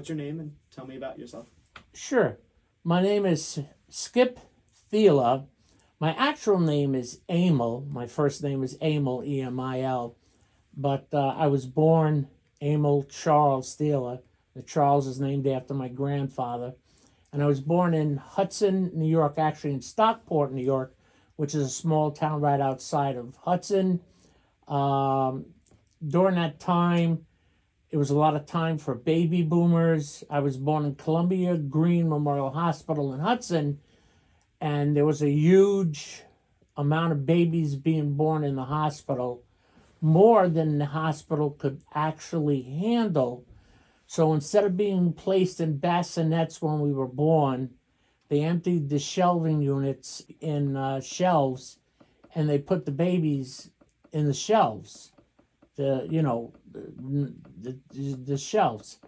What's your name and tell me about yourself? Sure. My name is Skip Thiele. My actual name is Emil. My first name is Emil, Emil. But I was born Emil Charles Thiele. The Charles is named after my grandfather. And I was born in Hudson, New York, actually in Stockport, New York, which is a small town right outside of Hudson. During that time, it was a lot of time for baby boomers. I was born in Columbia Green Memorial Hospital in Hudson, and there was a huge amount of babies being born in the hospital, more than the hospital could actually handle. So instead of being placed in bassinets when we were born, they emptied the shelving units in shelves, and they put the babies in the shelves, the shelves.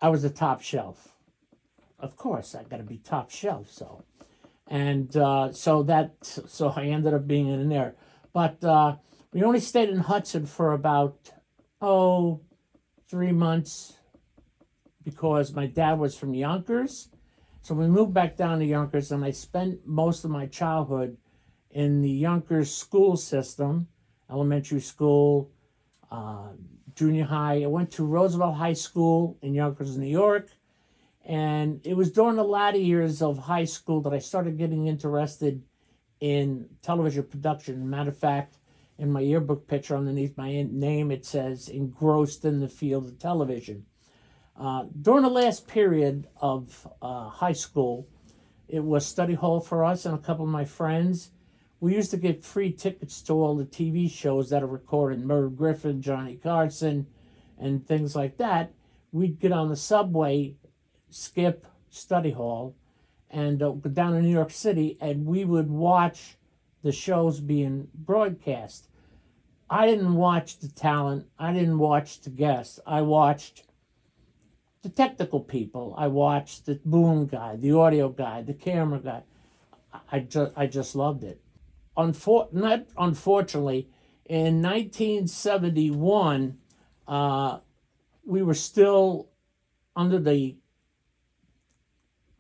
I was the top shelf. Of course, I got to be top shelf. So I ended up being in there. But we only stayed in Hudson for about 3 months because my dad was from Yonkers. So we moved back down to Yonkers, and I spent most of my childhood in the Yonkers school system, elementary school, junior high. I went to Roosevelt High School in Yonkers, New York. And it was during the latter years of high school that I started getting interested in television production. Matter of fact, in my yearbook picture underneath my name, it says engrossed in the field of television. During the last period of high school, it was study hall for us and a couple of my friends. We used to get free tickets to all the TV shows that are recorded, Merv Griffin, Johnny Carson, and things like that. We'd get on the subway, skip study hall, and go down to New York City, and we would watch the shows being broadcast. I didn't watch the talent. I didn't watch the guests. I watched the technical people. I watched the boom guy, the audio guy, the camera guy. I just loved it. Not unfortunately, in 1971, we were still under the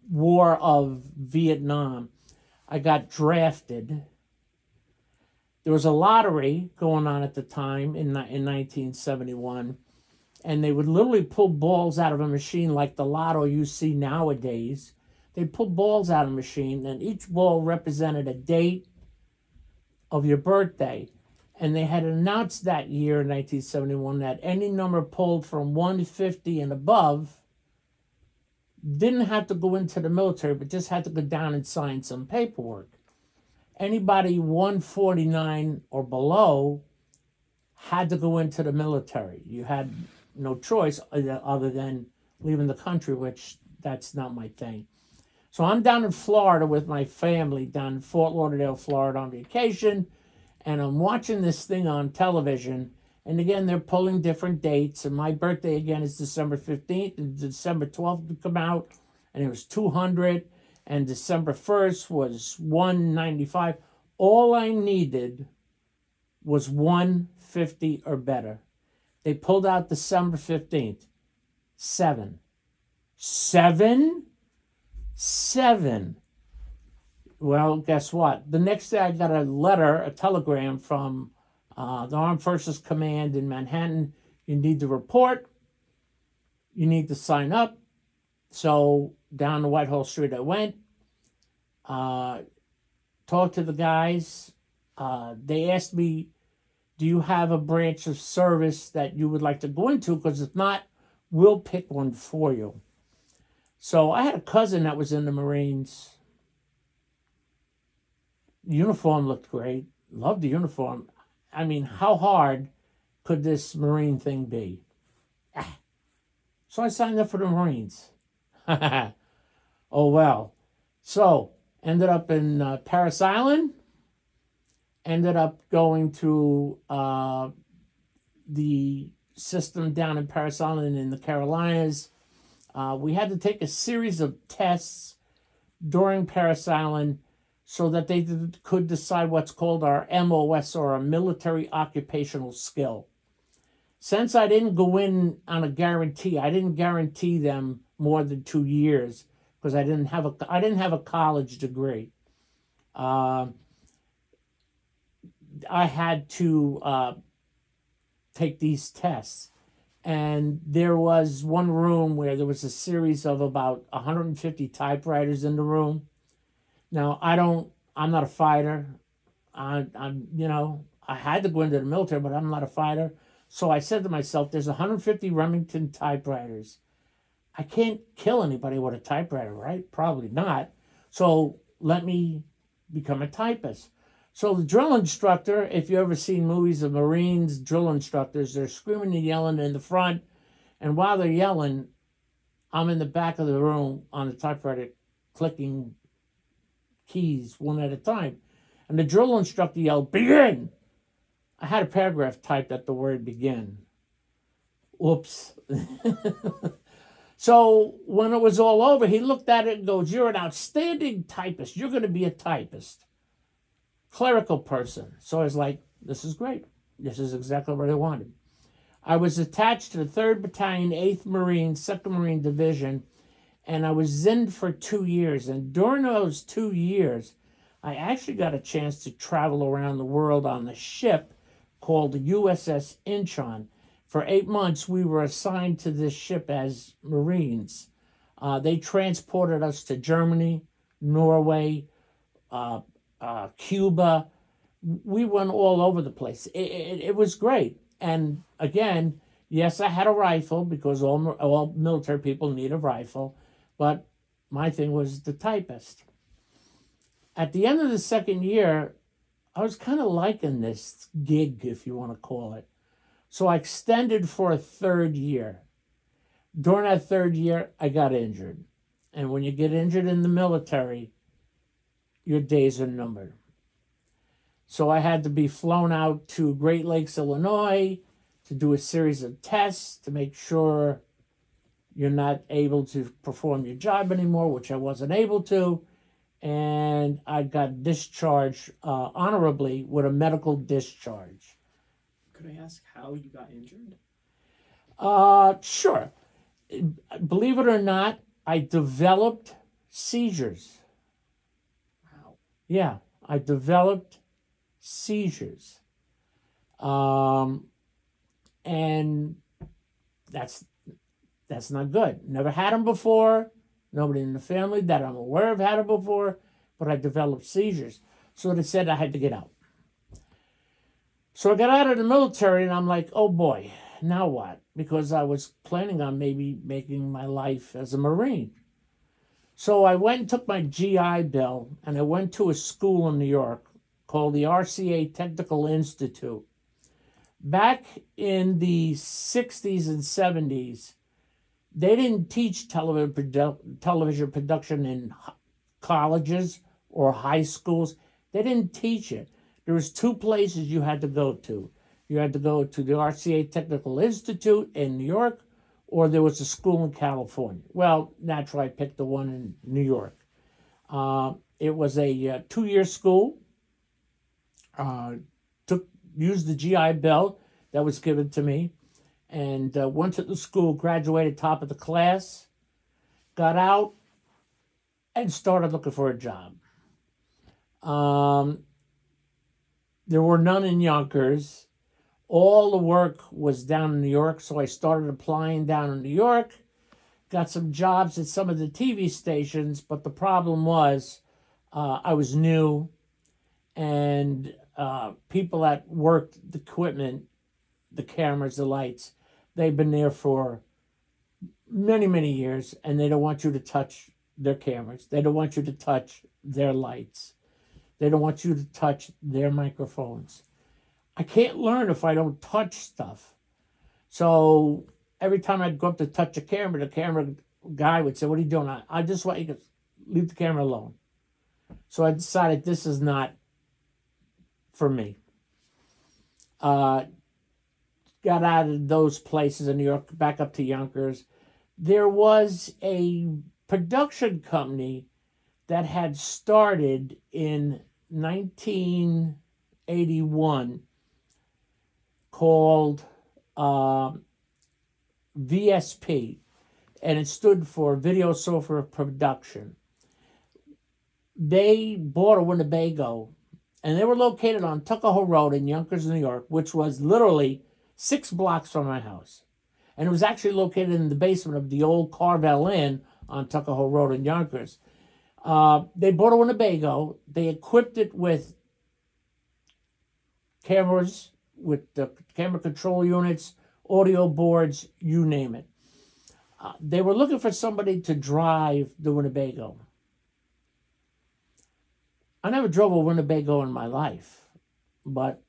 war of Vietnam. I got drafted. There was a lottery going on at the time in 1971, and they would literally pull balls out of a machine like the lotto you see nowadays. They'd pull balls out of a machine, and each ball represented a date of your birthday. And they had announced that year in 1971 that any number pulled from 150 and above didn't have to go into the military, but just had to go down and sign some paperwork. Anybody 149 or below had to go into the military. You had no choice other than leaving the country, which that's not my thing. So I'm down in Florida with my family, down in Fort Lauderdale, Florida on vacation, and I'm watching this thing on television. And again, they're pulling different dates, and my birthday again is December 15th, and December 12th would come out, and it was 200, and December 1st was 195. All I needed was 150 or better. They pulled out December 15th. 7. 7? 7. Well, guess what? The next day I got a letter, a telegram from the Armed Forces Command in Manhattan. You need to report. You need to sign up. So down to Whitehall Street I went. Talked to the guys. They asked me, do you have a branch of service that you would like to go into? Because if not, we'll pick one for you. So I had a cousin that was in the Marines. The uniform looked great. Loved the uniform. I mean, how hard could this Marine thing be? So I signed up for the Marines. Oh, well. So, ended up in Parris Island. Ended up going to the system down in Parris Island in the Carolinas. We had to take a series of tests during Parris Island so that they could decide what's called our MOS, or a military occupational skill. Since I didn't go in on a guarantee, I didn't guarantee them more than 2 years because I didn't have a college degree. Uh, I had to take these tests, and there was one room where there was a series of about 150 typewriters in the room. Now I'm not a fighter. I had to go into the military, but I'm not a fighter. So I said to myself, there's 150 Remington typewriters. I can't kill anybody with a typewriter, right? Probably not. So let me become a typist. So the drill instructor, if you ever seen movies of Marines drill instructors, they're screaming and yelling in the front. And while they're yelling, I'm in the back of the room on the typewriter clicking keys one at a time. And the drill instructor yelled, "Begin!" I had a paragraph typed at the word begin. Whoops. So when it was all over, he looked at it and goes, "You're an outstanding typist. You're going to be a typist. Clerical person." So I was like, this is great. This is exactly what I wanted. I was attached to the 3rd Battalion, 8th Marine, 2nd Marine Division, and I was in for 2 years. And during those 2 years, I actually got a chance to travel around the world on the ship called the USS Incheon. For 8 months, we were assigned to this ship as Marines. They transported us to Germany, Norway, Cuba. We went all over the place. It was great. And again, yes, I had a rifle because all military people need a rifle, but my thing was the typist. At the end of the 2nd year, I was kind of liking this gig, if you want to call it. So I extended for a 3rd year. During that 3rd year, I got injured. And when you get injured in the military, your days are numbered. So I had to be flown out to Great Lakes, Illinois, to do a series of tests to make sure you're not able to perform your job anymore, which I wasn't able to. And I got discharged honorably with a medical discharge. Could I ask how you got injured? Sure. Believe it or not, I developed seizures. Wow. Yeah, I developed seizures. And that's not good. Never had them before. Nobody in the family that I'm aware of had them before, but I developed seizures. So they said I had to get out. So I got out of the military and I'm like, oh boy, now what? Because I was planning on maybe making my life as a Marine. So I went and took my GI Bill and I went to a school in New York called the RCA Technical Institute. Back in the 60s and 70s, they didn't teach television production in colleges or high schools. They didn't teach it. There was 2 places you had to go to. You had to go to the RCA Technical Institute in New York, or there was a school in California. Well, naturally, I picked the one in New York. It was a 2-year school. Used the GI Bill that was given to me, and went to the school, graduated top of the class, got out, and started looking for a job. There were none in Yonkers. All the work was down in New York, so I started applying down in New York, got some jobs at some of the TV stations, but the problem was I was new, and people that worked the equipment, the cameras, the lights, they've been there for many, many years, and they don't want you to touch their cameras. They don't want you to touch their lights. They don't want you to touch their microphones. I can't learn if I don't touch stuff. So every time I'd go up to touch a camera, the camera guy would say, "What are you doing?" I just want you to leave the camera alone. So I decided this is not for me. Got out of those places in New York, back up to Yonkers. There was a production company that had started in 1981 called VSP, and it stood for Video Software Production. They bought a Winnebago, and they were located on Tuckahoe Road in Yonkers, New York, which was literally 6 blocks from my house. And it was actually located in the basement of the old Carvel Inn on Tuckahoe Road in Yonkers. They bought a Winnebago. They equipped it with cameras, with the camera control units, audio boards, you name it. They were looking for somebody to drive the Winnebago. I never drove a Winnebago in my life, but,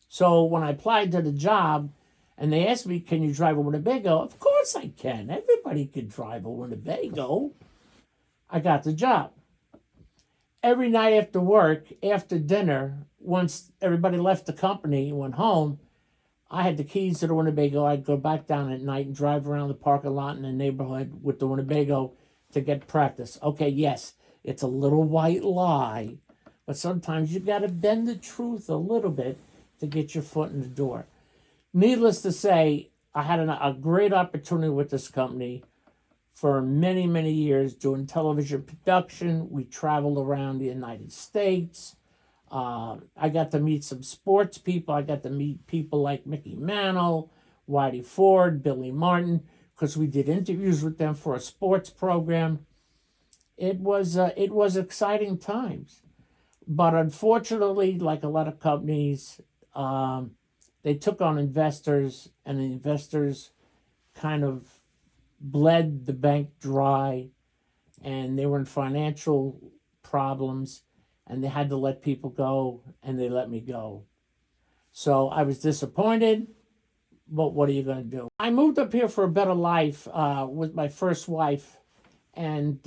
So when I applied to the job and they asked me, can you drive a Winnebago? Of course I can. Everybody can drive a Winnebago. I got the job. Every night after work, after dinner, once everybody left the company and went home, I had the keys to the Winnebago. I'd go back down at night and drive around the parking lot in the neighborhood with the Winnebago to get practice. Okay, yes, it's a little white lie, but sometimes you got to bend the truth a little bit to get your foot in the door. Needless to say, I had a great opportunity with this company for many, many years doing television production. We traveled around the United States. I got to meet some sports people. I got to meet people like Mickey Mantle, Whitey Ford, Billy Martin, because we did interviews with them for a sports program. It was exciting times. But unfortunately, like a lot of companies, they took on investors, and the investors kind of bled the bank dry, and they were in financial problems, and they had to let people go, and they let me go. So I was disappointed, but what are you going to do? I moved up here for a better life with my first wife, and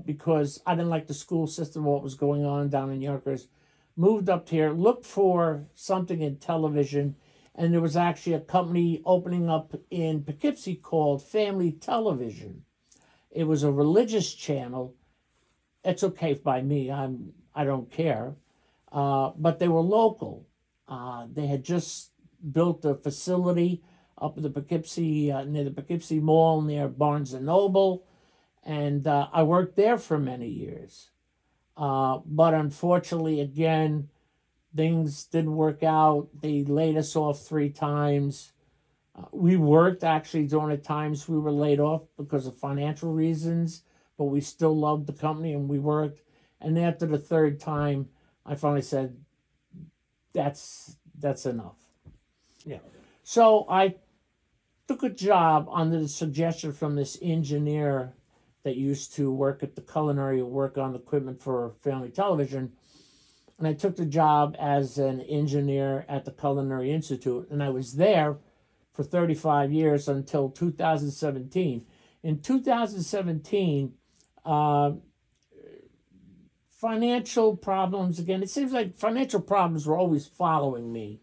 because I didn't like the school system, what was going on down in Yonkers, moved up here, looked for something in television, and there was actually a company opening up in Poughkeepsie called Family Television. It was a religious channel. It's okay by me. I don't care. But they were local. They had just built a facility up in the Poughkeepsie, near the Poughkeepsie Mall, near Barnes and Noble, and I worked there for many years. But unfortunately, again, things didn't work out. They laid us off 3 times. We worked actually during the times we were laid off because of financial reasons, but we still loved the company and we worked. And after the 3rd time, I finally said, that's enough. Yeah. So I took a job under the suggestion from this engineer that used to work at the culinary, work on equipment for Family Television. And I took the job as an engineer at the Culinary Institute. And I was there for 35 years until 2017. In 2017, financial problems, again, it seems like financial problems were always following me.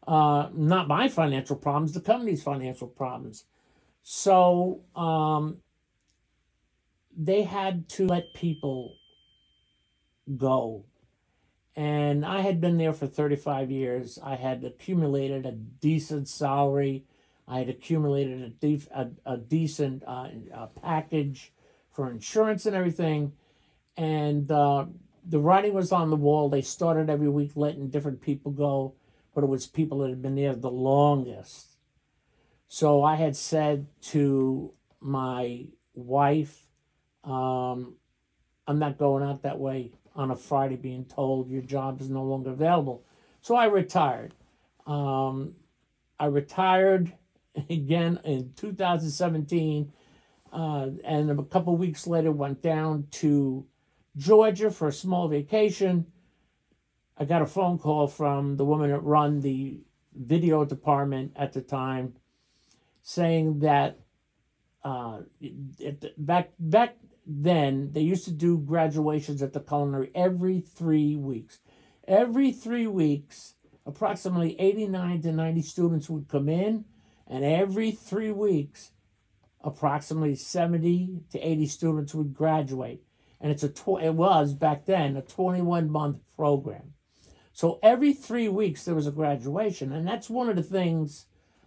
Not my financial problems, the company's financial problems. So they had to let people go. And I had been there for 35 years. I had accumulated a decent salary. I had accumulated a decent package for insurance and everything. And the writing was on the wall. They started every week letting different people go, but it was people that had been there the longest. So I had said to my wife, I'm not going out that way on a Friday being told your job is no longer available. So I retired. I retired again in 2017, and a couple of weeks later went down to Georgia for a small vacation. I got a phone call from the woman that run the video department at the time saying that back then they used to do graduations at the culinary every 3 weeks. Every 3 weeks, approximately 89 to 90 students would come in, and every 3 weeks, approximately 70 to 80 students would graduate. And it was back then a 21-month program. So every 3 weeks there was a graduation, and that's one of the things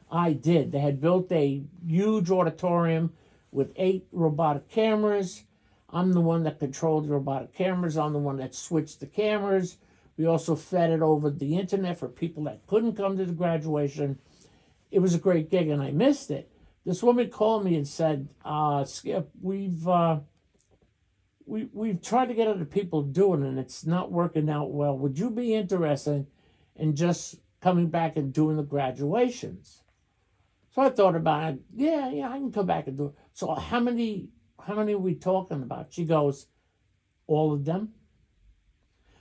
I did. They had built a huge auditorium with 8 robotic cameras. I'm the one that controlled the robotic cameras. I'm the one that switched the cameras. We also fed it over the internet for people that couldn't come to the graduation. It was a great gig, and I missed it. This woman called me and said, "Skip, we've tried to get other people doing it, and it's not working out well. Would you be interested in just coming back and doing the graduations?" So I thought about it. Yeah, I can come back and do it. So how many are we talking about? She goes, all of them.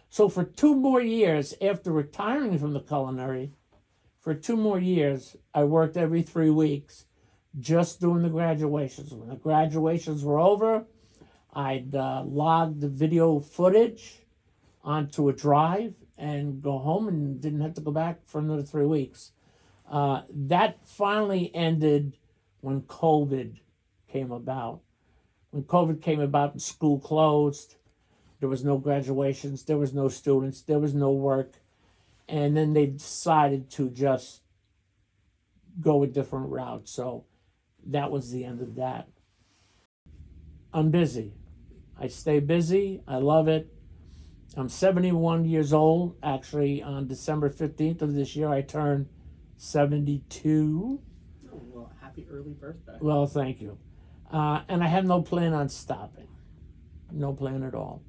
So for 2 more years after retiring from the culinary, for 2 more years, I worked every 3 weeks just doing the graduations. When the graduations were over, I'd log the video footage onto a drive and go home and didn't have to go back for another 3 weeks. That finally ended when COVID came about. When COVID came about and school closed, there was no graduations, there was no students, there was no work. And then they decided to just go a different route. So that was the end of that. I'm busy. I stay busy. I love it. I'm 71 years old. Actually, on December 15th of this year, I turned 72. Oh, well, happy early birthday. Well, thank you. And I have no plan on stopping. No plan at all.